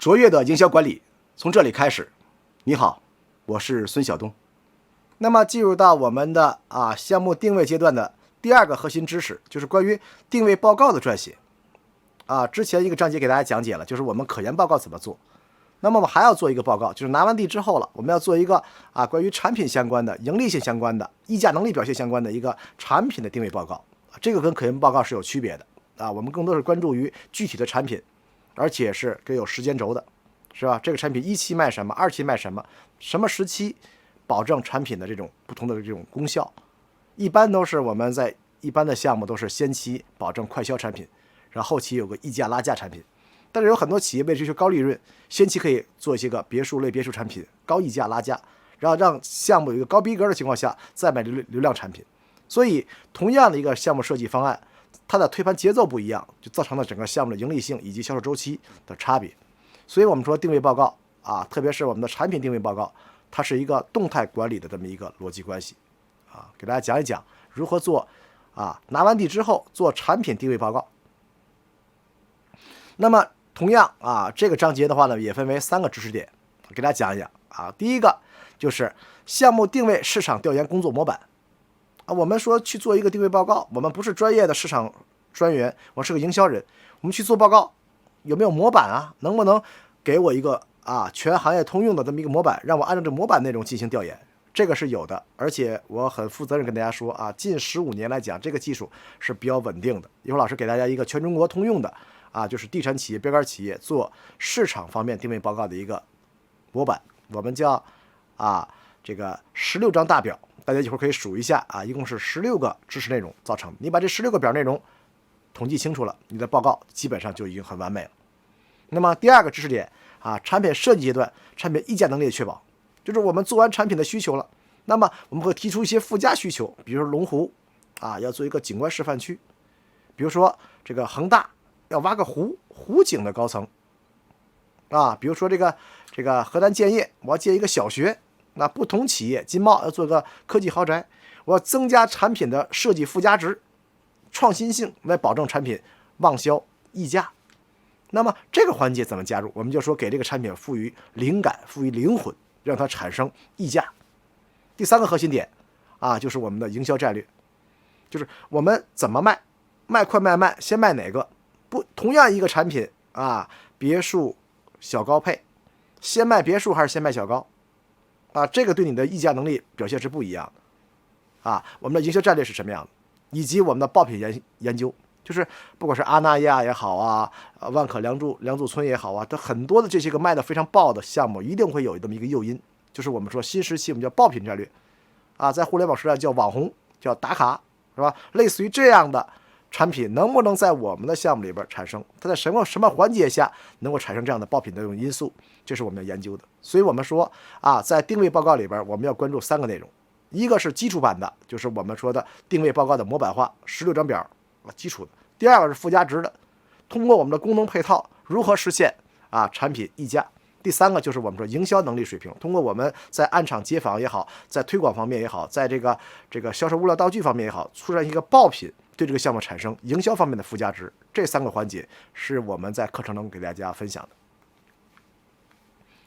卓越的营销管理从这里开始。你好，我是孙晓东。那么进入到我们的项目定位阶段的第二个核心知识，就是关于定位报告的撰写。之前一个章节给大家讲解了，就是我们可研报告怎么做。那么我们还要做一个报告，就是拿完地之后了，我们要做一个关于产品相关的、盈利性相关的、溢价能力表现相关的一个产品的定位报告。这个跟可研报告是有区别的我们更多是关注于具体的产品，而且是有时间轴的，是吧？这个产品一期卖什么，二期卖什么，什么时期保证产品的这种不同的这种功效。一般都是我们在一般的项目都是先期保证快销产品，然后后期有个溢价拉价产品。但是有很多企业为追求高利润，先期可以做一些个别墅类别墅产品，高溢价拉价，然后让项目有一个高逼格的情况下再买流量产品。所以同样的一个项目设计方案，它的推盘节奏不一样，就造成了整个项目的盈利性以及销售周期的差别。所以我们说定位报告特别是我们的产品定位报告，它是一个动态管理的这么一个逻辑关系给大家讲一讲如何做拿完地之后做产品定位报告。那么同样这个章节的话呢，也分为3个知识点，给大家讲一讲第一个就是项目定位市场调研工作模板我们说去做一个定位报告，我们不是专业的市场专员，我是个营销人，我们去做报告有没有模板能不能给我一个全行业通用的这么一个模板，让我按照这模板内容进行调研？这个是有的，而且我很负责任跟大家说近15年来讲，这个技术是比较稳定的。一会儿老师给大家一个全中国通用的就是地产企业、标杆企业做市场方面定位报告的一个模板，我们叫这个16张大表，大家一会儿可以数一下一共是16个知识内容造成的。你把这16个表内容统计清楚了，你的报告基本上就已经很完美了。那么第二个知识点产品设计阶段，产品溢价能力的确保，就是我们做完产品的需求了，那么我们会提出一些附加需求，比如说龙湖要做一个景观示范区，比如说这个恒大要挖个湖景的高层比如说这个河南建业我要建一个小学，那不同企业金茂要做个科技豪宅，我要增加产品的设计附加值、创新性来保证产品旺销溢价。那么这个环节怎么加入？我们就说给这个产品赋予灵感、赋予灵魂，让它产生溢价。第3个核心点就是我们的营销战略，就是我们怎么卖，卖快卖慢，先卖哪个？不，同样一个产品别墅小高配，先卖别墅还是先卖小高这个对你的溢价能力表现是不一样的我们的营销战略是什么样的，以及我们的爆品研究，就是不管是阿那亚也好万可梁祝村也好它很多的这些个卖的非常爆的项目，一定会有这么一个诱因，就是我们说新时期我们叫爆品战略在互联网时代叫网红，叫打卡，是吧？类似于这样的产品能不能在我们的项目里边产生，它在什么环节下能够产生这样的爆品的这种因素，这是我们要研究的。所以我们说在定位报告里边我们要关注3个内容，一个是基础版的，就是我们说的定位报告的模板化16张表基础的。第二个是附加值的，通过我们的功能配套如何实现产品溢价。第3个就是我们说营销能力水平，通过我们在暗场街访也好，在推广方面也好，在这个销售物料道具方面也好，出现一个爆品，对这个项目产生营销方面的附加值。这3个环节是我们在课程中给大家分享的。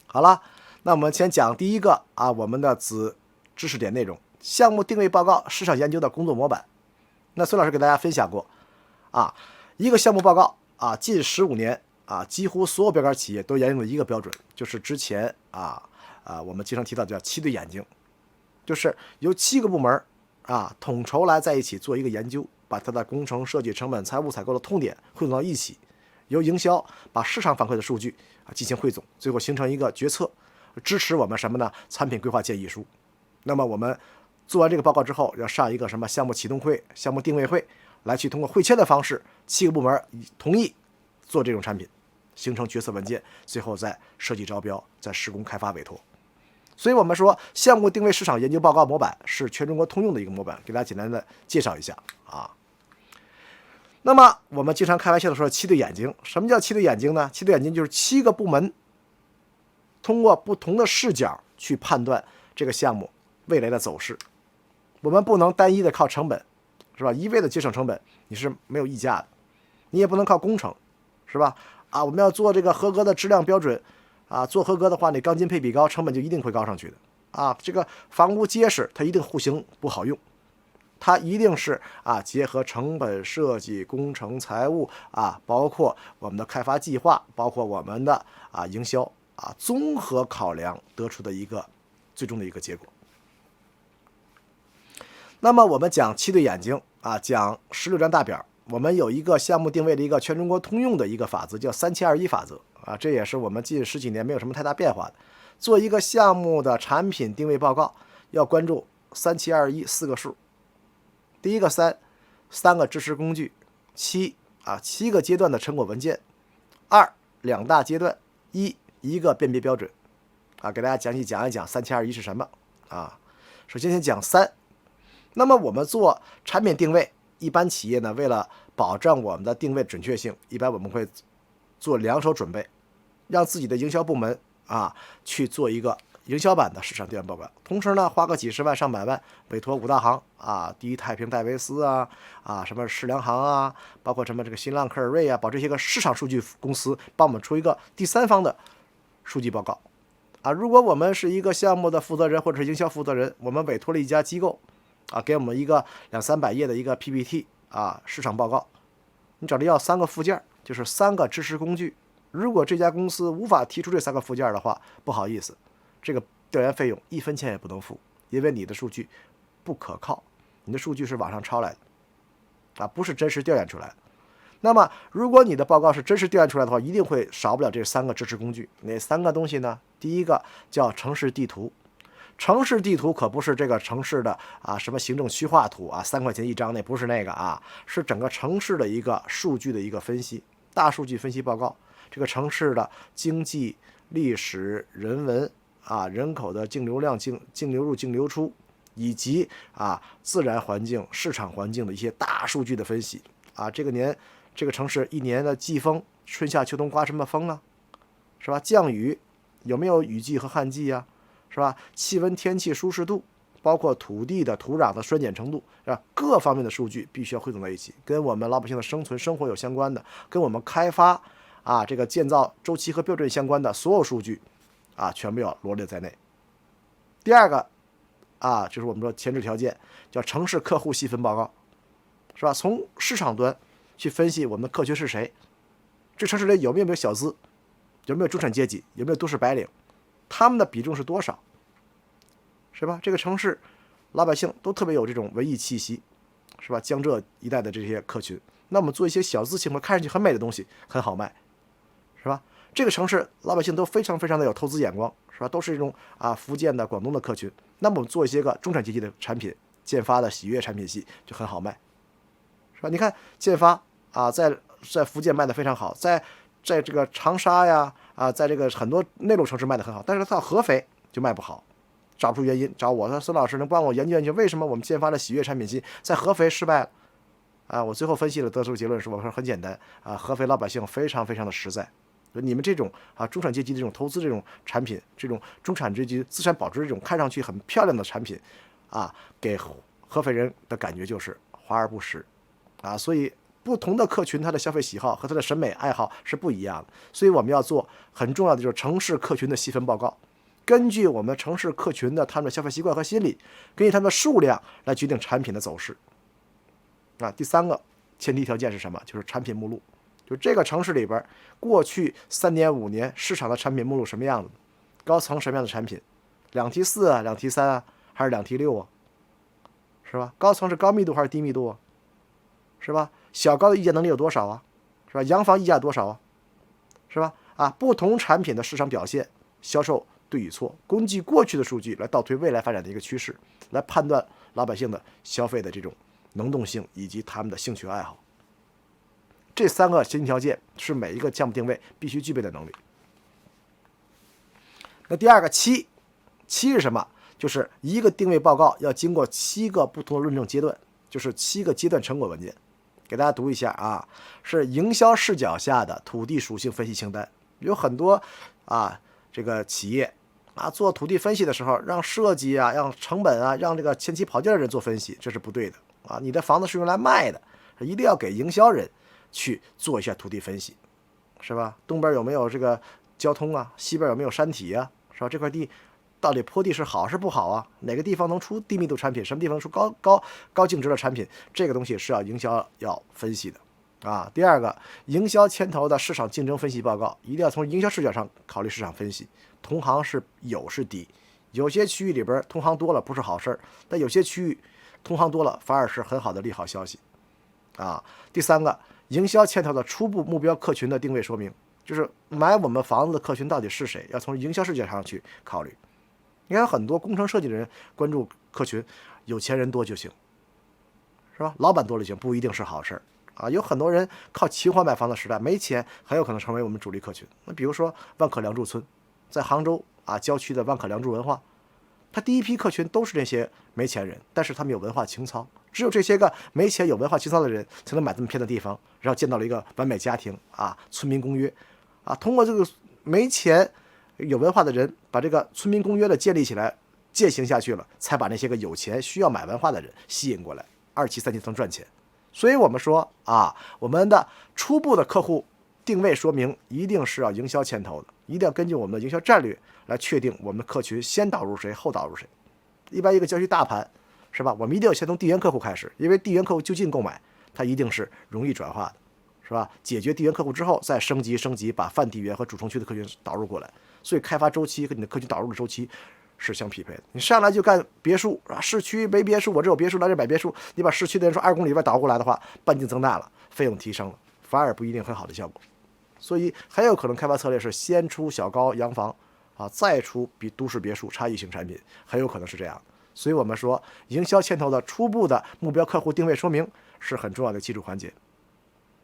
好了，那我们先讲第一个我们的子知识点内容，项目定位报告市场研究的工作模板。那孙老师给大家分享过一个项目报告近15年几乎所有标杆企业都沿用了一个标准，就是之前我们经常提到叫7对眼睛，就是由7个部门统筹来在一起做一个研究，把它的工程设计成本、财务采购的痛点汇总到一起，由营销把市场反馈的数据进行汇总，最后形成一个决策，支持我们什么呢？产品规划建议书。那么我们做完这个报告之后，要上一个什么项目启动会、项目定位会，来去通过会签的方式，7个部门同意做这种产品，形成决策文件，最后再设计招标，再施工开发委托。所以我们说项目定位市场研究报告模板是全中国通用的一个模板，给大家简单的介绍一下那么我们经常开玩笑的说7对眼睛，什么叫7对眼睛呢？7对眼睛就是7个部门通过不同的视角去判断这个项目未来的走势。我们不能单一的靠成本，是吧？一味的节省成本，你是没有溢价的。你也不能靠工程，是吧？啊，我们要做这个合格的质量标准啊，做合格的话，你钢筋配比高，成本就一定会高上去的啊。这个房屋结实，它一定户型不好用，它一定是啊结合成本设计、工程、财务啊，包括我们的开发计划，包括我们的啊营销啊，综合考量得出的一个最终的一个结果。那么我们讲7对眼睛啊，讲16张大表，我们有一个项目定位的一个全中国通用的一个法则，叫3721法则啊，这也是我们近10几年没有什么太大变化的。做一个项目的产品定位报告，要关注3721四个数。第一个3个支持工具，7个阶段的成果文件，2大阶段，1个辨别标准啊，给大家讲一讲3721是什么啊。首先先讲3。那么我们做产品定位，一般企业呢，为了保证我们的定位准确性，一般我们会做2手准备，让自己的营销部门啊去做一个营销版的市场调研报告，同时呢花个几十万上百万，委托5大行啊，第一太平戴维斯啊什么世良行啊，包括什么这个新浪科尔瑞啊，把这些个市场数据公司帮我们出一个第三方的数据报告啊。如果我们是一个项目的负责人或者是营销负责人，我们委托了一家机构啊，给我们一个200-300页的一个 PPT 啊市场报告，你找着要3个附件，就是3个支持工具。如果这家公司无法提出这3个附件的话，不好意思，这个调研费用1分钱也不能付，因为你的数据不可靠，你的数据是网上抄来的啊，不是真实调研出来的。那么如果你的报告是真实调研出来的话，一定会少不了这3个支持工具。哪3个东西呢？第一个叫城市地图。城市地图可不是这个城市的啊什么行政区划图啊，3块钱一张，那不是那个啊，是整个城市的一个数据的一个分析，大数据分析报告。这个城市的经济、历史、人文啊，人口的净流量、净流入、净流出，以及啊自然环境、市场环境的一些大数据的分析啊。这个城市一年的季风，春夏秋冬刮什么风啊，是吧？降雨有没有雨季和旱季啊？是吧？气温、天气、舒适度，包括土地的土壤的酸碱程度，是吧？各方面的数据必须要汇总在一起，跟我们老百姓的生存生活有相关的，跟我们开发啊这个建造周期和标准相关的所有数据啊，全部要罗列在内。第二个啊，就是我们说前置条件，叫城市客户细分报告，是吧？从市场端去分析我们的客群是谁，这城市里有没有小资，有没有中产阶级，有没有都市白领，他们的比重是多少，是吧？这个城市老百姓都特别有这种文艺气息，是吧？江浙一带的这些客群，那我们做一些小资情况看上去很美的东西很好卖，是吧？这个城市老百姓都非常非常的有投资眼光，是吧？都是这种啊福建的、广东的客群，那么我们做一些个中产阶级的产品，建发的喜悦产品系就很好卖，是吧？你看建发啊，在福建卖的非常好，在这个长沙呀啊，在这个很多内陆城市卖的很好，但是到合肥就卖不好，找不出原因，找我说孙老师能帮我研究研究为什么我们建发的喜悦产品系在合肥失败了啊？我最后分析了，得出结论是，我说很简单啊，合肥老百姓非常非常的实在，你们这种啊中产阶级这种投资这种产品，这种中产阶级资产保值这种看上去很漂亮的产品啊，给合肥人的感觉就是华而不实啊，所以不同的客群他的消费喜好和他的审美爱好是不一样的，所以我们要做很重要的就是城市客群的细分报告，根据我们城市客群的他们的消费习惯和心理，根据他们的数量来决定产品的走势啊。第3个前提条件是什么？就是产品目录，就这个城市里边过去3年5年市场的产品目录什么样子，高层什么样的产品，2T4啊2T3啊还是2T6啊，是吧？高层是高密度还是低密度啊，是吧？小高的议价能力有多少啊，是吧？洋房议价多少啊，是吧？啊，不同产品的市场表现、销售对与错，根据过去的数据来倒推未来发展的一个趋势，来判断老百姓的消费的这种能动性以及他们的兴趣爱好。这3个前提条件是每一个项目定位必须具备的能力。那第2个7是什么？就是一个定位报告要经过7个不同的论证阶段，就是7个阶段成果文件。给大家读一下啊，是营销视角下的土地属性分析清单。有很多啊这个企业啊做土地分析的时候，让设计啊、让成本啊、让这个前期跑件的人做分析，这是不对的啊！你的房子是用来卖的，一定要给营销人去做一下土地分析，是吧？东边有没有这个交通啊？西边有没有山体啊？是吧？这块地到底坡地是好是不好啊？哪个地方能出低密度产品？什么地方能出高净值的产品？这个东西是要营销要分析的啊。第二个，营销牵头的市场竞争分析报告，一定要从营销视角上考虑市场分析。同行是有是低，有些区域里边同行多了不是好事儿，但有些区域同行多了反而是很好的利好消息啊。第三个，营销牵头的初步目标客群的定位说明，就是买我们房子的客群到底是谁，要从营销视角上去考虑。你看很多工程设计的人关注客群，有钱人多就行，是吧？老板多就行，不一定是好事啊。有很多人靠情怀买房的时代，没钱很有可能成为我们主力客群。那比如说万科梁祝村，在杭州啊郊区的万科梁祝文化，他第一批客群都是那些没钱人，但是他们有文化情操，只有这些个没钱有文化情操的人才能买这么偏的地方，然后建到了一个完美家庭啊，村民公约啊，通过这个没钱有文化的人把这个村民公约的建立起来践行下去了，才把那些个有钱需要买文化的人吸引过来，二期三期能赚钱。所以我们说啊，我们的初步的客户定位说明一定是要营销牵头的，一定要根据我们的营销战略来确定我们的客群先导入谁后导入谁。一般一个郊区大盘是吧，我们一定要先从地缘客户开始，因为地缘客户就近购买它一定是容易转化的，是吧？解决地缘客户之后再升级把泛地缘和主城区的客群导入过来，所以开发周期和你的客群导入的周期是相匹配的。你上来就干别墅啊，市区没别墅，我这有别墅来这买别墅，你把市区的人说2公里外导过来的话，半径增大了，费用提升了，反而不一定很好的效果。所以很有可能开发策略是先出小高洋房啊，再出比都市别墅差异性产品，很有可能是这样。所以我们说，营销牵头的初步的目标客户定位说明是很重要的技术环节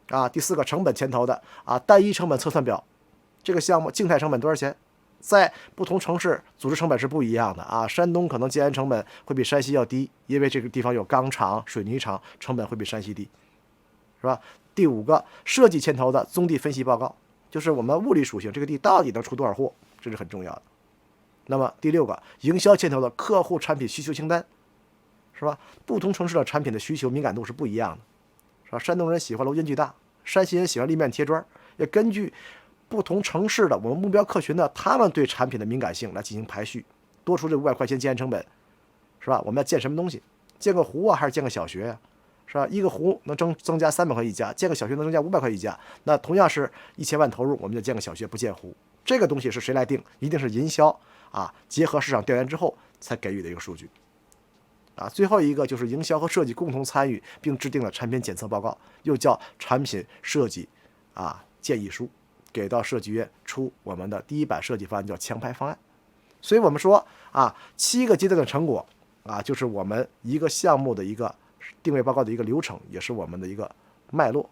啊。第四个，成本牵头的啊，单一成本测算表，这个项目静态成本多少钱？在不同城市组织成本是不一样的啊。山东可能建安成本会比山西要低，因为这个地方有钢厂、水泥厂，成本会比山西低，是吧？第五个，设计牵头的综地分析报告，就是我们物理属性，这个地到底能出多少货，这是很重要的。那么第六个，营销牵头的客户产品需求清单，是吧？不同城市的产品的需求敏感度是不一样的，是吧？山东人喜欢楼间距大，山西人喜欢立面贴砖，要根据不同城市的我们目标客群的他们对产品的敏感性来进行排序，多出这500块钱建成本，是吧？我们要建什么东西？建个湖啊，还是建个小学呀？是吧？一个湖能增加300块一家，建个小学能增加500块一家，那同样是1000万投入，我们就建个小学不建湖。这个东西是谁来定？一定是营销啊，结合市场调研之后才给予的一个数据啊。最后一个就是营销和设计共同参与并制定了产品检测报告，又叫产品设计啊建议书，给到设计院出我们的第1版设计方案，叫强拍方案。所以我们说啊，7个阶段的成果啊，就是我们一个项目的一个定位报告的一个流程，也是我们的一个脉络。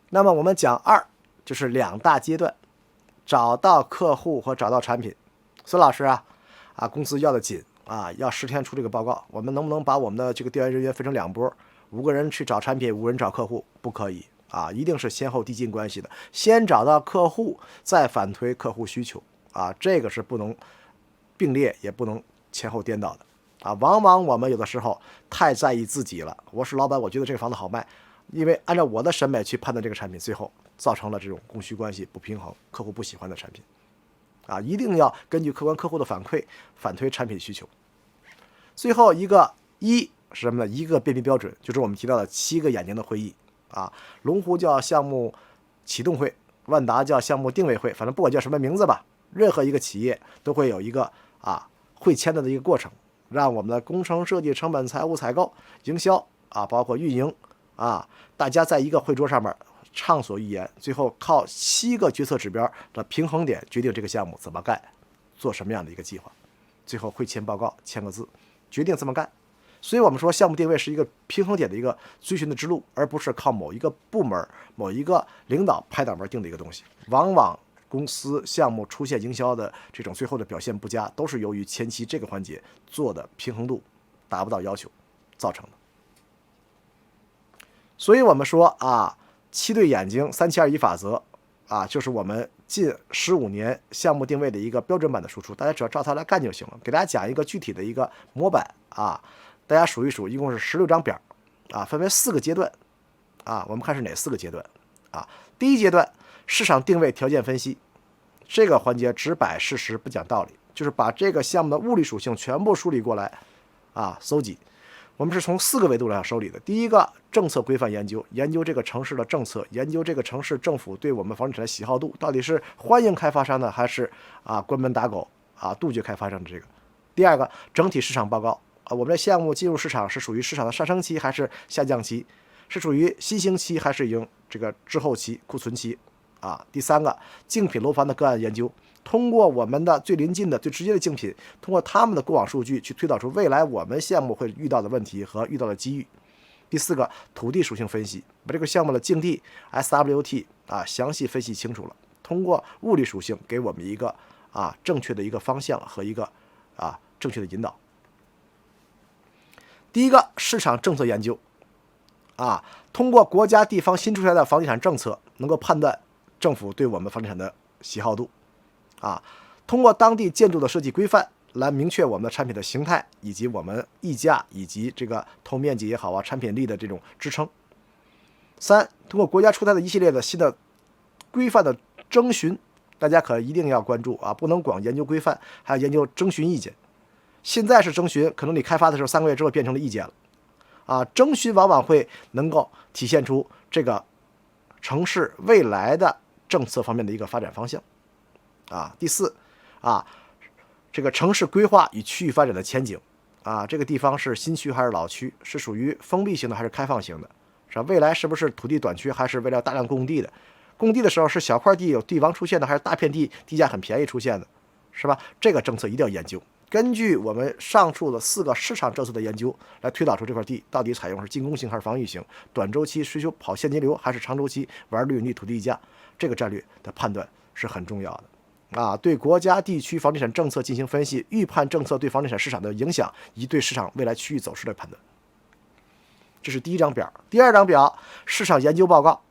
那么我们讲2，就是2大阶段，找到客户和找到产品。孙老师啊，公司要的紧啊，要10天出这个报告，我们能不能把我们的这个调研人员分成2波，5个人去找产品，5个人找客户？不可以啊，一定是先后递进关系的，先找到客户，再反推客户需求啊，这个是不能并列，也不能前后颠倒的啊。往往我们有的时候太在意自己了，我是老板，我觉得这个房子好卖，因为按照我的审美去判断这个产品，最后造成了这种供需关系不平衡，客户不喜欢的产品啊，一定要根据客观客户的反馈反推产品需求。最后一个是什么呢？一个辨别标准，就是我们提到的7个眼睛的会议啊。龙湖叫项目启动会，万达叫项目定位会，反正不管叫什么名字吧，任何一个企业都会有一个会签的一个过程，让我们的工程设计、成本、财务、采购、营销啊，包括运营啊，大家在一个会桌上面畅所欲言，最后靠7个决策指标的平衡点决定这个项目怎么干，做什么样的一个计划，最后会签报告，签个字，决定这么干。所以我们说项目定位是一个平衡点的一个追寻的之路，而不是靠某一个部门、某一个领导拍脑门定的一个东西。往往公司项目出现营销的这种最后的表现不佳，都是由于前期这个环节做的平衡度达不到要求造成的。所以我们说7对眼睛3-7-2-1法则就是我们近15年项目定位的一个标准版的输出，大家只要照它来干就行了。给大家讲一个具体的一个模板大家数一数，一共是16张表分为4个阶段我们看是哪4个阶段第一阶段市场定位条件分析，这个环节只摆事实不讲道理，就是把这个项目的物理属性全部梳理过来搜集。我们是从4个维度来梳理的。第一个，政策规范研究，研究这个城市的政策，研究这个城市政府对我们房地产的喜好度，到底是欢迎开发商呢，还是关门打狗杜绝开发商的这个。第二个，整体市场报告我们的项目进入市场是属于市场的上升期还是下降期，是属于新兴期还是已经这个滞后期库存期第三个，竞品楼盘的个案研究，通过我们的最临近的最直接的竞品，通过他们的过往数据去推导出未来我们项目会遇到的问题和遇到的机遇。第四个，土地属性分析，把这个项目的境地 SWT 详细分析清楚了，通过物理属性给我们一个正确的一个方向和一个正确的引导。第一个，市场政策研究通过国家地方新出台的房地产政策，能够判断政府对我们房地产的喜好度通过当地建筑的设计规范来明确我们的产品的形态，以及我们溢价以及这个投面积也好产品力的这种支撑。3，通过国家出台的一系列的新的规范的征询，大家可一定要关注不能光研究规范，还要研究征询意见。现在是征询，可能你开发的时候3个月之后变成了意见了征询往往会能够体现出这个城市未来的政策方面的一个发展方向第4这个城市规划与区域发展的前景这个地方是新区还是老区，是属于封闭型的还是开放型的，是吧？未来是不是土地短缺，还是未来大量供地的？供地的时候是小块地有地王出现的，还是大片地地价很便宜出现的，是吧？这个政策一定要研究，根据我们上述的4个市场政策的研究来推导出这块地到底采用是进攻型还是防御型，短周期需求跑现金流，还是长周期玩利润率土地溢价，这个战略的判断是很重要的对国家地区房地产政策进行分析，预判政策对房地产市场的影响，以及对市场未来区域走势的判断。这是第一张表。第二张表，市场研究报告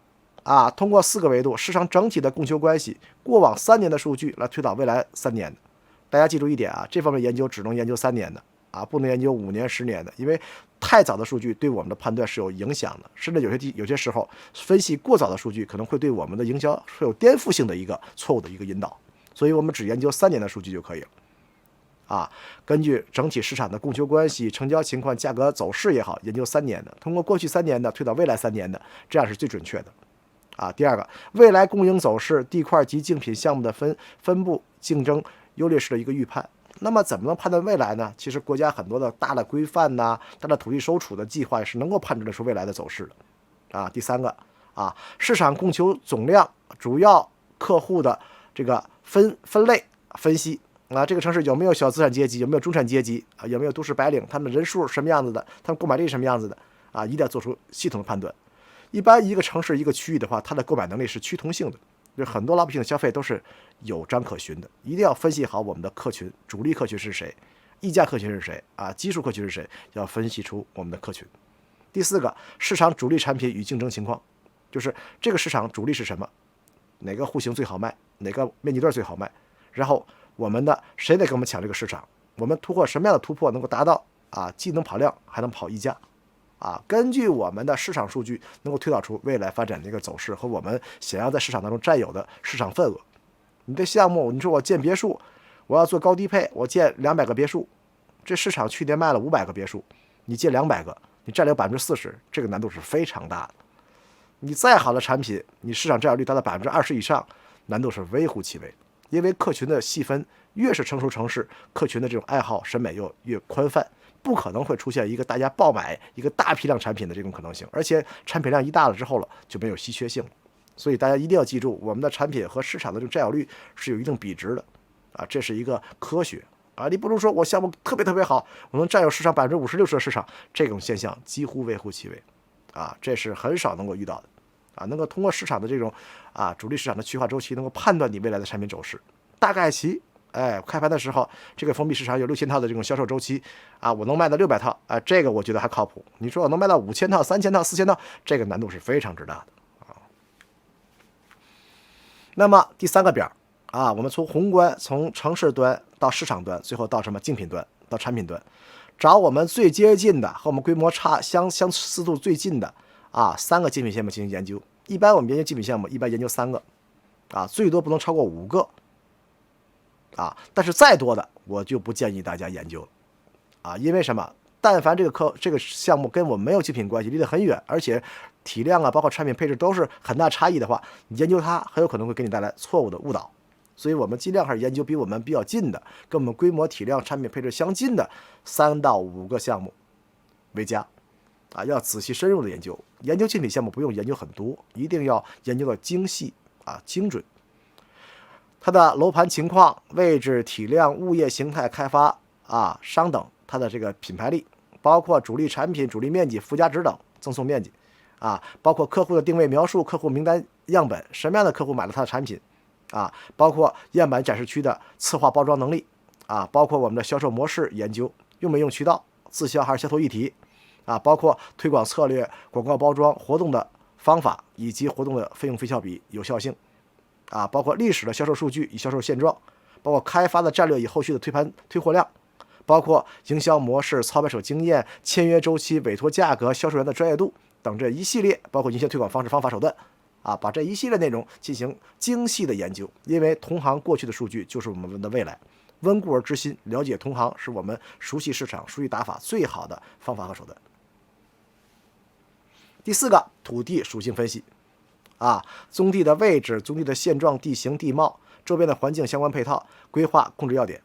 通过4个维度，市场整体的供求关系，过往3年的数据来推导未来3年的。大家记住一点这方面研究只能研究3年的不能研究5年10年的，因为太早的数据对我们的判断是有影响的，甚至有些时候分析过早的数据可能会对我们的营销会有颠覆性的一个错误的一个引导，所以我们只研究3年的数据就可以了根据整体市场的供求关系、成交情况、价格走势也好，研究3年的，通过过去3年的推导未来3年的，这样是最准确的第二个，未来供应走势、地块及竞品项目的分布、竞争优劣势的一个预判。那么怎么能判断未来呢？其实国家很多的大的规范大的土地收储的计划也是能够判断出未来的走势的第三个市场供求总量、主要客户的这个分类分析这个城市有没有小资产阶级，有没有中产阶级有没有都市白领，他们的人数什么样子的，他们购买力什么样子的一定要做出系统的判断。一般一个城市一个区域的话，它的购买能力是趋同性的，就是很多老百姓的消费都是有章可循的，一定要分析好我们的客群，主力客群是谁，溢价客群是谁基数客群是谁，要分析出我们的客群。第4个，市场主力产品与竞争情况，就是这个市场主力是什么，哪个户型最好卖，哪个面积段最好卖，然后我们的谁得跟我们抢这个市场，我们突破什么样的突破能够达到既能跑量还能跑溢价根据我们的市场数据能够推导出未来发展的一个走势和我们想要在市场当中占有的市场份额。你的项目，你说我建别墅，我要做高低配，我建200个别墅，这市场去年卖了500个别墅，你建200个，你占有40%，这个难度是非常大的。你再好的产品，你市场占有率达到20%以上，难度是微乎其微。因为客群的细分越是成熟城市，客群的这种爱好审美又越宽泛，不可能会出现一个大家爆买一个大批量产品的这种可能性，而且产品量一大了之后就没有稀缺性了。所以大家一定要记住，我们的产品和市场的这种占有率是有一定比值的这是一个科学你不如说我项目特别特别好，我能占有市场50%-60%的市场，这种现象几乎微乎其微这是很少能够遇到的能够通过市场的这种主力市场的去化周期，能够判断你未来的产品走势。大概其开盘的时候，这个封闭市场有6000套的这种销售周期我能卖到600套这个我觉得还靠谱。你说我能卖到5000套、3000套、4000套，这个难度是非常之大的那么第3个表我们从宏观，从城市端到市场端，最后到什么竞品端，到产品端，找我们最接近的和我们规模差相似度最近的3个竞品项目进行研究一般我们研究竞品项目，一般研究3个，最多不能超过5个，但是再多的我就不建议大家研究了，因为什么？但凡这个项目跟我们没有竞品关系，离得很远，而且体量包括产品配置都是很大差异的话，你研究它很有可能会给你带来错误的误导。所以我们尽量还是研究比我们比较近的，跟我们规模、体量、产品配置相近的3到5个项目为佳，要仔细深入的研究。研究竞品项目不用研究很多，一定要研究的精细精准。它的楼盘情况、位置、体量、物业形态、开发商等，它的这个品牌力，包括主力产品、主力面积、附加值等、赠送面积，包括客户的定位描述、客户名单样本，什么样的客户买了它的产品，包括样板展示区的策划包装能力，包括我们的销售模式研究，用没用渠道，自销还是销投一体，包括推广策略、广告包装、活动的方法以及活动的费用费效比、有效性，包括历史的销售数据与销售现状，包括开发的战略与后续的推货量，包括营销模式、操盘手经验、签约周期、委托价格、销售员的专业度等这一系列，包括营销推广方式、方法手段，把这一系列内容进行精细的研究。因为同行过去的数据就是我们的未来，温故而知新，了解同行是我们熟悉市场、熟悉打法最好的方法和手段。第4个，土地属性分析，宗地的位置、宗地的现状、地形地貌、周边的环境相关配套、规划控制要点。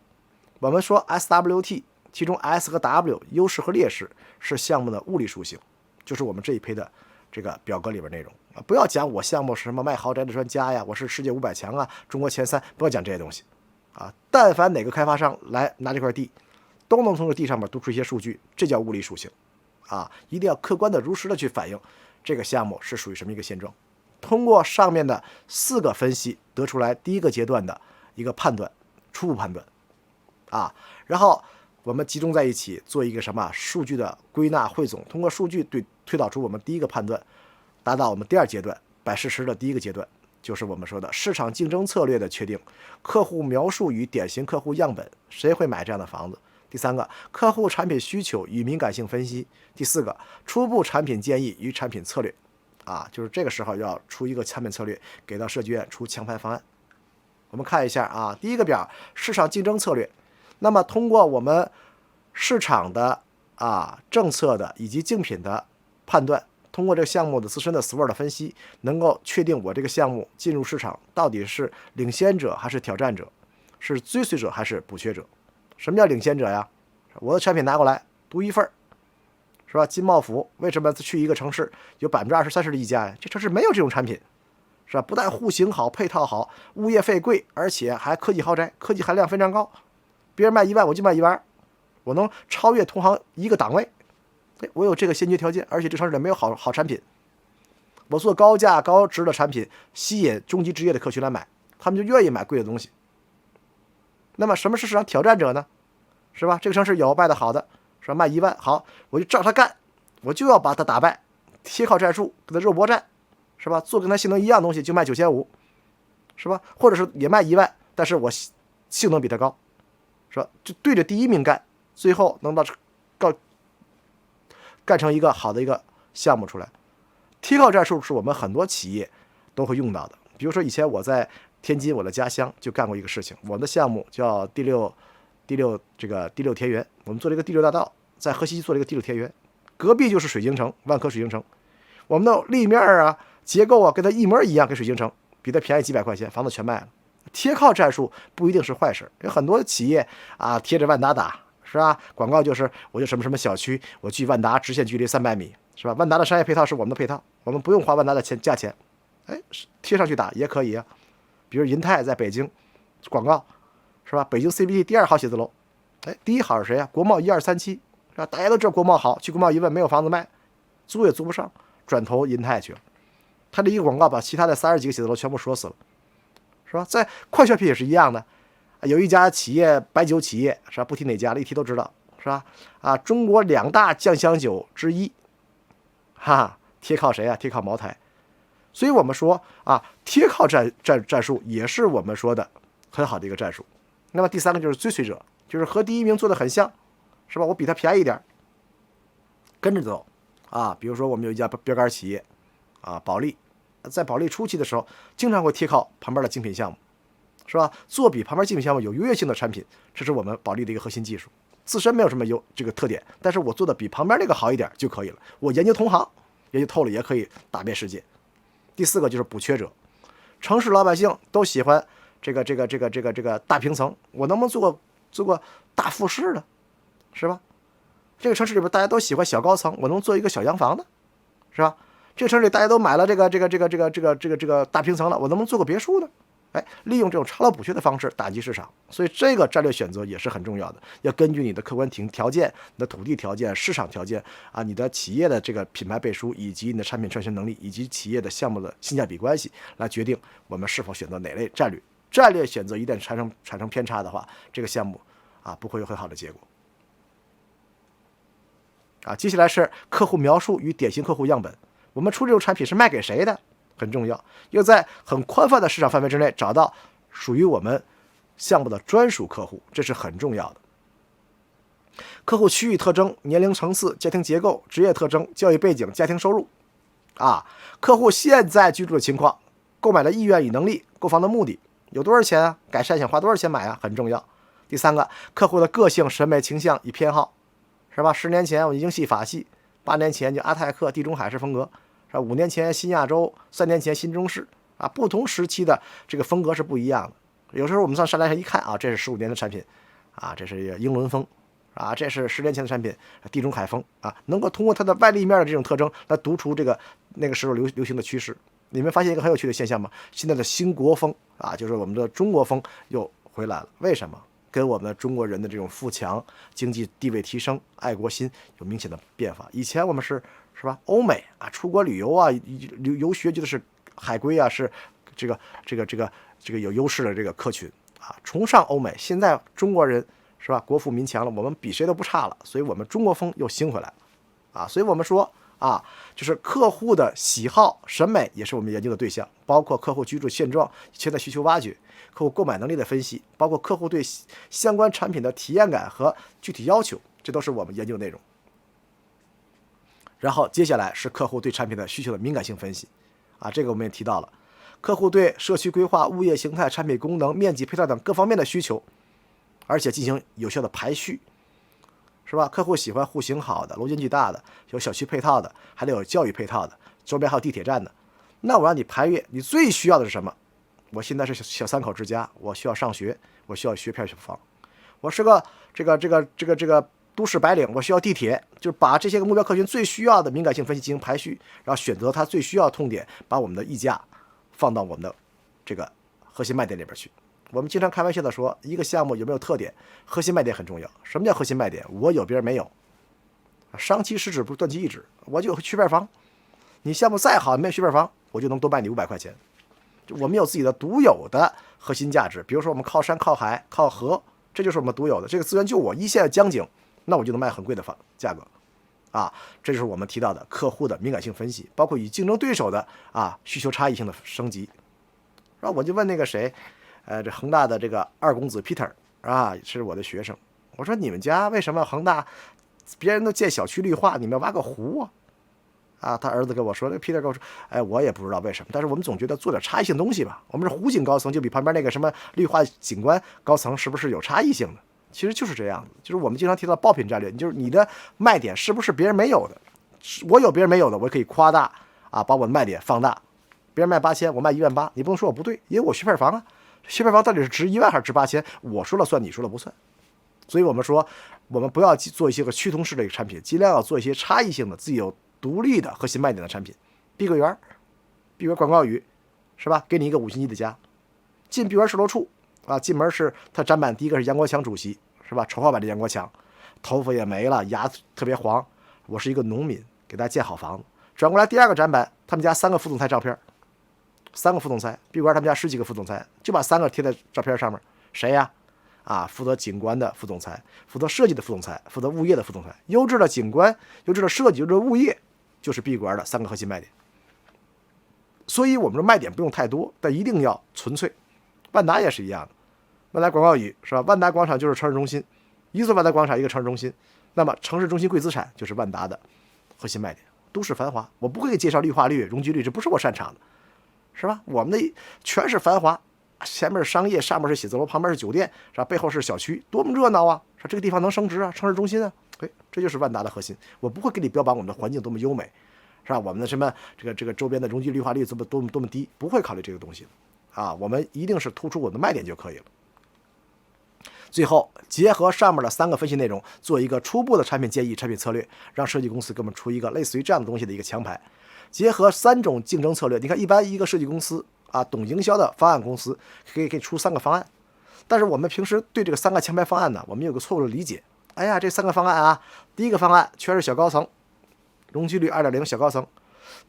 我们说 SWT， 其中 S 和 W 优势和劣势是项目的物理属性，就是我们这一篇的这个表格里边内容。不要讲我项目是什么卖豪宅的专家呀，我是世界500强中国前3，不要讲这些东西但凡哪个开发商来拿这块地，都能从这地上面读出一些数据，这叫物理属性一定要客观的、如实的去反映这个项目是属于什么一个现状。通过上面的4个分析，得出来第1个阶段的一个判断，初步判断然后我们集中在一起做一个什么数据的归纳汇总，通过数据推导出我们第1个判断，达到我们第2阶段摆事实的第1个阶段，就是我们说的市场竞争策略的确定，客户描述与典型客户样本，谁会买这样的房子。第3个，客户产品需求与敏感性分析。第4个，初步产品建议与产品策略就是这个时候要出一个产品策略，给到设计院出强盘方案。我们看一下第1个表，市场竞争策略。那么通过我们市场的政策的以及竞品的判断，通过这个项目的自身的 SWOT 的分析，能够确定我这个项目进入市场到底是领先者还是挑战者，是追随者还是补缺者。什么叫领先者呀？我的产品拿过来独一份，是吧？金茂府为什么去一个城市有20%、30%的溢价呀？这城市没有这种产品，是吧？不但户型好、配套好、物业费贵，而且还科技豪宅，科技含量非常高。别人卖1万，我就卖1万，我能超越同行1个档位。我有这个先决条件，而且这城市里没有好产品，我做高价高值的产品，吸引中级职业的客群来买，他们就愿意买贵的东西。那么什么是市场挑战者呢？是吧？这个城市有卖的好的，是吧？卖1万，好，我就照他干，我就要把他打败，贴靠战术，跟他肉搏战，是吧？做跟他性能一样的东西就卖9500，是吧？或者是也卖1万，但是我性能比他高，是吧？就对着第1名干，最后能干成一个好的一个项目出来。贴靠战术是我们很多企业都会用到的。比如说以前我在天津，我的家乡就干过一个事情，我们的项目叫第六田园，我们做了一个第6大道，在河西做了一个第6田园，隔壁就是水晶城，万科水晶城，我们的立面结构跟它一模一样，跟水晶城比它便宜几百块钱，房子全卖了。贴靠战术不一定是坏事，有很多企业贴着万达打，是吧？广告就是我就什么什么小区，我距万达直线距离300米，是吧？万达的商业配套是我们的配套，我们不用花万达的价钱，贴上去打也可以啊。比如银泰在北京广告，是吧？北京 CBD 第2号写字楼，第1号是谁呀？国贸1237，是吧？大家都知道国贸好，去国贸一问没有房子卖，租也租不上，转投银泰去了。他这一个广告把其他的30几个写字楼全部说死了，是吧？在快消品也是一样的，有一家企业白酒企业，是吧？不提哪家了，一提都知道，是吧？中国2大酱香酒之一，贴靠谁呀？贴靠茅台。所以我们说贴靠战术也是我们说的很好的一个战术。那么第3个就是追随者，就是和第1名做的很像，是吧？我比他便宜一点，跟着走比如说我们有一家标杆企业保利，在保利初期的时候，经常会贴靠旁边的精品项目，是吧？做比旁边精品项目有优越性的产品，这是我们保利的一个核心技术。自身没有什么这个特点，但是我做的比旁边那个好一点就可以了。我研究同行，研究透了也可以打遍世界。第4个就是补缺者，城市老百姓都喜欢这个大平层，我能不能做个大复式的，是吧？这个城市里边大家都喜欢小高层，我能做一个小洋房的，是吧？这个城市里大家都买了这个大平层了，我能不能做个别墅呢？利用这种查漏补缺的方式打击市场，所以这个战略选择也是很重要的，要根据你的客观条件、你的土地条件、市场条件啊，你的企业的这个品牌背书，以及你的产品创新能力，以及企业的项目的性价比关系，来决定我们是否选择哪类战略。战略选择一旦产生偏差的话，这个项目啊不会有很好的结果。接下来是客户描述与典型客户样本，我们出这种产品是卖给谁的？很重要，要在很宽泛的市场范围之内找到属于我们项目的专属客户，这是很重要的。客户区域特征、年龄层次、家庭结构、职业特征、教育背景、家庭收入，客户现在居住的情况、购买的意愿与能力、购房的目的、有多少钱啊？改善想花多少钱买啊？很重要。第3个，客户的个性、审美倾向与偏好，是吧？10年前我英系、法系，8年前就阿泰克、地中海式风格。5年前新亚洲，3年前新中式不同时期的这个风格是不一样的。有时候我们上来一看这是15年的产品这是英伦风这是10年前的产品地中海风能够通过它的外立面的这种特征来读出那个时候流行的趋势。你们发现一个很有趣的现象吗？现在的新国风就是我们的中国风又回来了。为什么？跟我们的中国人的这种富强、经济地位提升、爱国心有明显的变化。以前我们是吧？欧美出国旅游游学觉得是海归是这个有优势的这个客群崇尚欧美。现在中国人是吧？国富民强了，我们比谁都不差了，所以我们中国风又兴回来了所以我们说就是客户的喜好、审美也是我们研究的对象，包括客户居住现状、潜在需求挖掘、客户购买能力的分析，包括客户对相关产品的体验感和具体要求，这都是我们研究内容。然后接下来是客户对产品的需求的敏感性分析这个我们也提到了，客户对社区规划、物业形态、产品功能、面积配套等各方面的需求，而且进行有效的排序，是吧？客户喜欢户型好的、楼间距大的、有小区配套的，还得有教育配套的，周边还有地铁站的。那我让你排列，你最需要的是什么？我现在是小3口之家，我需要上学，我需要学片房，我是个这个都市白领，我需要地铁，就是把这些个目标客群最需要的敏感性分析进行排序，然后选择它最需要的痛点，把我们的溢价放到我们的这个核心卖点里边去。我们经常开玩笑的说，一个项目有没有特点，核心卖点很重要。什么叫核心卖点？我有别人没有，伤其十指不断其一指，我就有缺片房，你项目再好没有缺片房，我就能多卖你500块钱。我们有自己的独有的核心价值，比如说我们靠山靠海靠河，这就是我们独有的这个资源，就我一线的江景，那我就能卖很贵的价格这就是我们提到的客户的敏感性分析，包括与竞争对手的需求差异性的升级。然后我就问那个谁这恒大的这个二公子 Peter 是我的学生，我说你们家为什么恒大别人都建小区绿化，你们挖个湖他儿子跟我说，Peter 跟我说，我也不知道为什么，但是我们总觉得做点差异性东西吧。我们是湖景高层，就比旁边那个什么绿化景观高层是不是有差异性的？其实就是这样子，就是我们经常提到爆品战略，就是你的卖点是不是别人没有的？我有别人没有的，我可以夸大把我的卖点放大。别人卖8000，我卖18000，你不能说我不对，因为我学片房学片房到底是值1万还是值8000，我说了算，你说了不算。所以我们说，我们不要做一些个趋同式的一个产品，尽量要做一些差异性的、自己有独立的核心卖点的产品。碧桂园广告语是吧？给你一个5星级的家。进碧桂园售楼处进门是他展板第一个是杨国强主席，是吧？丑化版的杨国强，头发也没了，牙特别黄。我是一个农民，给大家建好房子。转过来第2个展板，他们家3个副总裁照片，3个副总裁，碧桂园他们家10几个副总裁，就把3个贴在照片上面。谁呀？负责景观的副总裁，负责设计的副总裁，负责物业的副总裁。优质的景观、优质的设计、优质的物业，就是碧桂园的3个核心卖点。所以我们的卖点不用太多，但一定要纯粹。万达也是一样的，万达广告语是吧？万达广场就是城市中心，一座万达广场一个城市中心，那么城市中心贵资产就是万达的核心卖点。都市繁华，我不会介绍绿化率、容积率，这不是我擅长的。是吧？我们的全是繁华，前面是商业，上面是写字楼，旁边是酒店，是吧？背后是小区，多么热闹啊！说这个地方能升值啊，城市中心啊，这就是万达的核心。我不会给你标榜我们的环境多么优美，是吧？我们的什么这个周边的容积绿化率多么低，不会考虑这个东西啊。我们一定是突出我们的卖点就可以了。最后结合上面的3个分析内容，做一个初步的产品建议、产品策略，让设计公司给我们出一个类似于这样的东西的一个强牌。结合3种竞争策略，你看一般一个设计公司啊，懂营销的方案公司可以出3个方案，但是我们平时对这个3个强牌方案呢，我们有个错误的理解。哎呀，这3个方案啊，第一个方案全是小高层，容积率 2.0 小高层；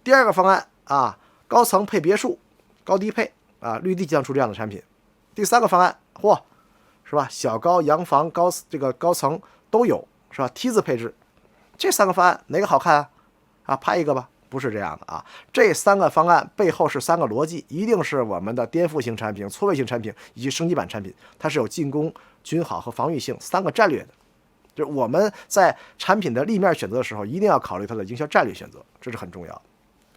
第二个方案啊，高层配别墅，高低配啊，绿地将出这样的产品；第3个方案，是吧？小高洋房高层都有，是吧？梯子配置，这3个方案哪个好看啊？拍一个吧。不是这样的啊，这3个方案背后是3个逻辑，一定是我们的颠覆性产品、错位性产品以及升级版产品，它是有进攻、均好和防御性3个战略的。就是我们在产品的立面选择的时候，一定要考虑它的营销战略选择，这是很重要的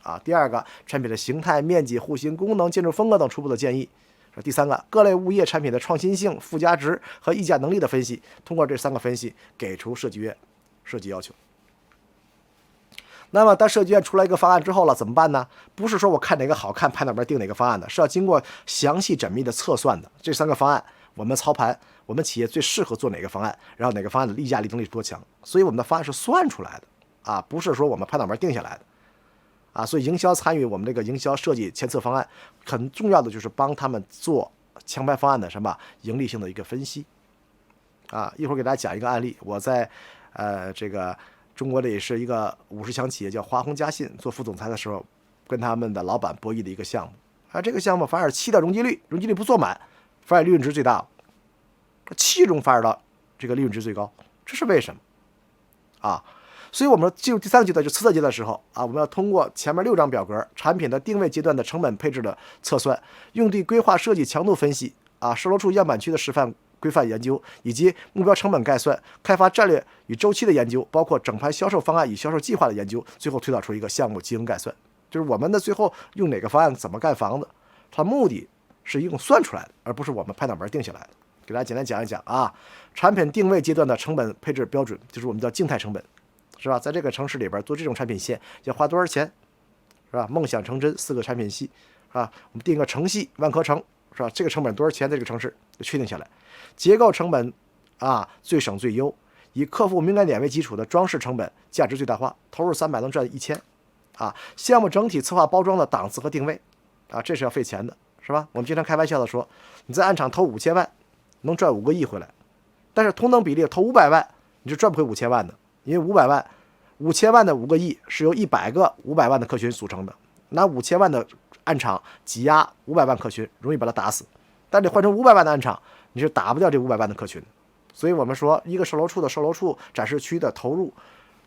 啊。第2个，产品的形态、面积、户型、功能、建筑风格等初步的建议。第3个，各类物业产品的创新性、附加值和溢价能力的分析，通过这3个分析给出设计院设计要求。那么当设计院出来一个方案之后了，怎么办呢？不是说我看哪个好看拍哪边定哪个方案的，是要经过详细缜密的测算的。这3个方案我们操盘，我们企业最适合做哪个方案，然后哪个方案的溢价力能力多强，所以我们的方案是算出来的啊，不是说我们拍脑门定下来的啊。所以营销参与我们这个营销设计前测方案，很重要的就是帮他们做强拍方案的什么盈利性的一个分析啊。一会儿给大家讲一个案例，我在这个中国的也是一个50强企业叫华虹嘉信做副总裁的时候，跟他们的老板博弈的一个项目啊。这个项目反而7的容积率不做满，反而利润值最大，7中反而到这个利润值最高，这是为什么啊？所以我们进入第3个阶段，就测阶段的时候啊，我们要通过前面6张表格，产品的定位阶段的成本配置的测算，用地规划设计强度分析啊，售楼处样板区的示范规范研究，以及目标成本概算、开发战略与周期的研究，包括整盘销售方案与销售计划的研究，最后推导出一个项目经营概算，就是我们的最后用哪个方案怎么盖房子，它目的是一共算出来的，而不是我们拍脑门定下来的。给大家简单讲一讲啊，产品定位阶段的成本配置标准，就是我们叫静态成本，是吧？在这个城市里边做这种产品线要花多少钱，是吧？梦想成真4个产品系，是吧？我们定个城系万科城，是吧？这个成本多少钱，在这个城市就确定下来。结构成本啊，最省最优，以客户敏感点为基础的装饰成本价值最大化，投入300能赚1000啊。项目整体策划包装的档次和定位啊，这是要费钱的，是吧？我们经常开玩笑的说，你在暗场投5000万能赚5个亿回来，但是同等比例投500万你就赚不回5000万的，因为5000万的5个亿是由100个500万的客群组成的，拿5000万的暗场挤压500万客群，容易把它打死，但你换成500万的暗场，你是打不掉这500万的客群。所以我们说，一个售楼处展示区的投入，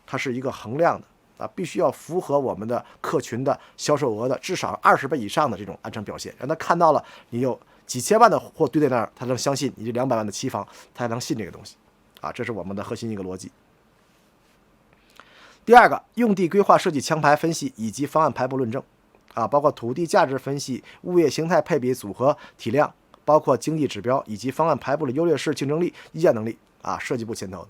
它是一个衡量的啊，必须要符合我们的客群的销售额的至少20倍以上的这种暗场表现，让他看到了你有几千万的货堆在那儿，他能相信你这200万的期房，他才能信这个东西啊，这是我们的核心一个逻辑。第2个，用地规划设计强排分析以及方案排布论证啊，包括土地价值分析、物业形态配比组合体量，包括经济指标以及方案排布的优劣势、竞争力、议价能力啊，设计部牵头的，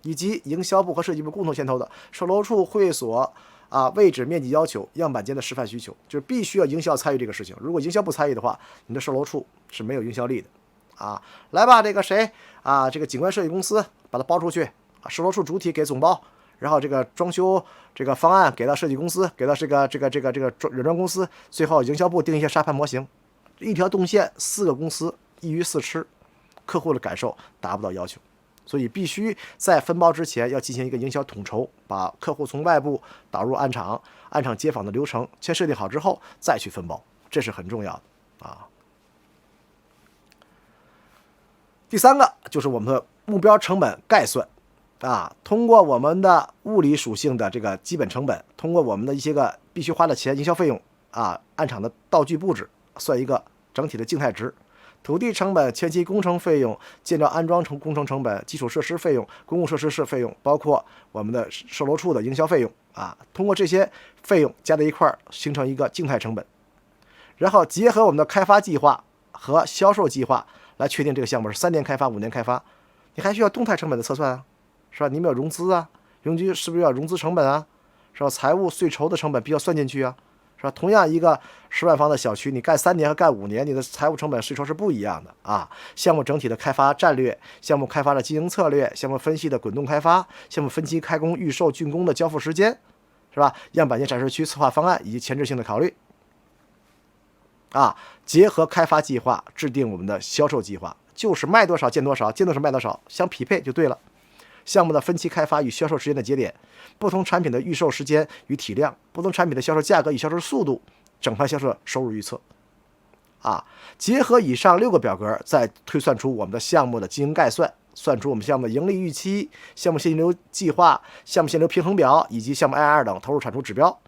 以及营销部和设计部共同牵头的售楼处会所啊位置面积要求、样板间的示范需求，就是必须要营销参与这个事情。如果营销不参与的话，你的售楼处是没有营销力的啊。来吧，这个谁啊，这个景观设计公司把它包出去啊，售楼处主体给总包，然后这个装修这个方案给到设计公司，给到这个软装公司，最后营销部定一些沙盘模型。一条动线4个公司一鱼4吃，客户的感受达不到要求，所以必须在分包之前要进行一个营销统筹，把客户从外部导入暗场接访的流程先设定好之后再去分包，这是很重要的啊。第3个就是我们的目标成本概算啊，通过我们的物理属性的这个基本成本，通过我们的一些个必须花的钱、营销费用啊，暗场的道具布置，算一个整体的静态值，土地成本、前期工程费用、建造安装工程成本、基础设施费用、公共设施费用，包括我们的售楼处的营销费用啊，通过这些费用加在一块儿形成一个静态成本，然后结合我们的开发计划和销售计划来确定这个项目是3年开发、5年开发。你还需要动态成本的测算啊，是吧？你们要融资啊，是不是要融资成本啊？是吧？财务税筹的成本必须要算进去啊，是吧？同样一个10万方的小区，你干3年和干5年，你的财务成本、税筹是不一样的啊。项目整体的开发战略、项目开发的经营策略、项目分析的滚动开发、项目分期开工、预售、竣工的交付时间，是吧？样板间展示区策划方案以及前置性的考虑啊，结合开发计划制定我们的销售计划，就是卖多少见多少，见多少卖多少，相匹配就对了。项目的分期开发与销售时间的节点，不同产品的预售时间与体量，不同产品的销售价格与销售速度，整盘销售收入预测啊，结合以上6个表格，再推算出我们的项目的经营概算，算出我们项目的盈利预期、项目现金流计划、项目现金流平衡表以及项目 IR 等投入产出指标。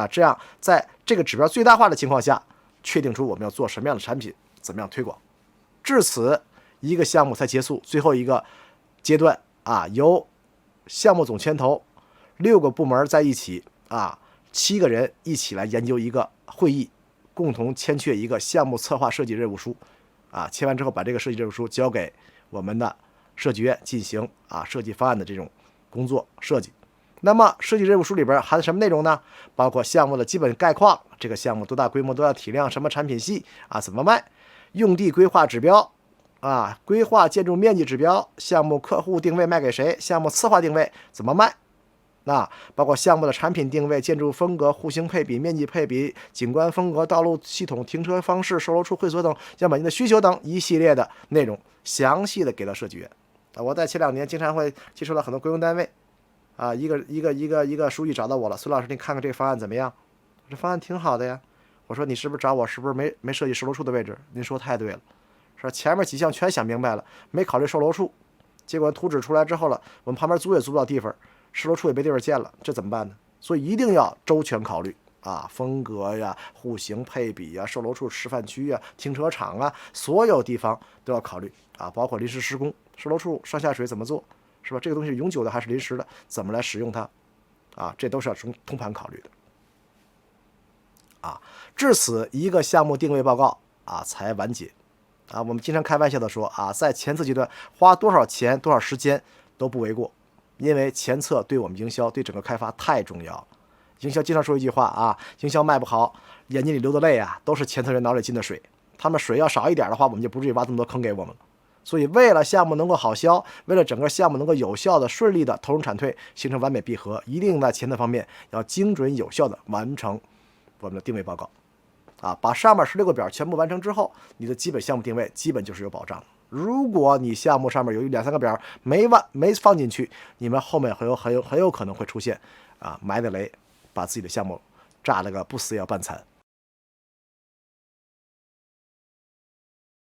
这样在这个指标最大化的情况下，确定出我们要做什么样的产品，怎么样推广。至此，一个项目才结束。最后一个阶段由项目总牵头，6个部门在一起7个人一起来研究一个会议，共同签确一个项目策划设计任务书签完之后把这个设计任务书交给我们的设计院进行设计方案的这种工作设计。那么设计任务书里边含什么内容呢？包括项目的基本概况，这个项目多大规模、多大体量、什么产品系怎么卖，用地规划指标规划建筑面积指标，项目客户定位卖给谁，项目策划定位怎么卖，包括项目的产品定位、建筑风格、户型配比、面积配比、景观风格、道路系统、停车方式、售楼处会所等样板间的需求等一系列的内容，详细的给到设计院。我在前2年经常会接触到很多规模单位一个书记找到我了，孙老师，你看看这个方案怎么样？这方案挺好的呀。我说你是不是找我，是不是没设计售楼处的位置？您说太对了，说前面几项全想明白了，没考虑售楼处，结果图纸出来之后了，我们旁边租也租不到地方，售楼处也没地方建了，这怎么办呢？所以一定要周全考虑风格呀、户型配比呀、售楼处示范区呀、停车场所有地方都要考虑包括临时施工，售楼处上下水怎么做，是吧？这个东西是永久的还是临时的，怎么来使用它这都是要通盘考虑的至此一个项目定位报告才完结我们经常开玩笑的说在前次阶段花多少钱多少时间都不为过，因为前测对我们营销对整个开发太重要了。营销经常说一句话营销卖不好，眼睛里流的泪都是前测人脑里进的水，他们水要少一点的话，我们就不至于挖这么多坑给我们了。所以为了项目能够好销，为了整个项目能够有效的顺利的投入产退，形成完美闭合，一定在前测方面要精准有效的完成我们的定位报告把上面16个表全部完成之后，你的基本项目定位基本就是有保障。如果你项目上面有2-3个表没放进去，你们后面很有可能会出现埋的雷，把自己的项目炸了个不死也要半残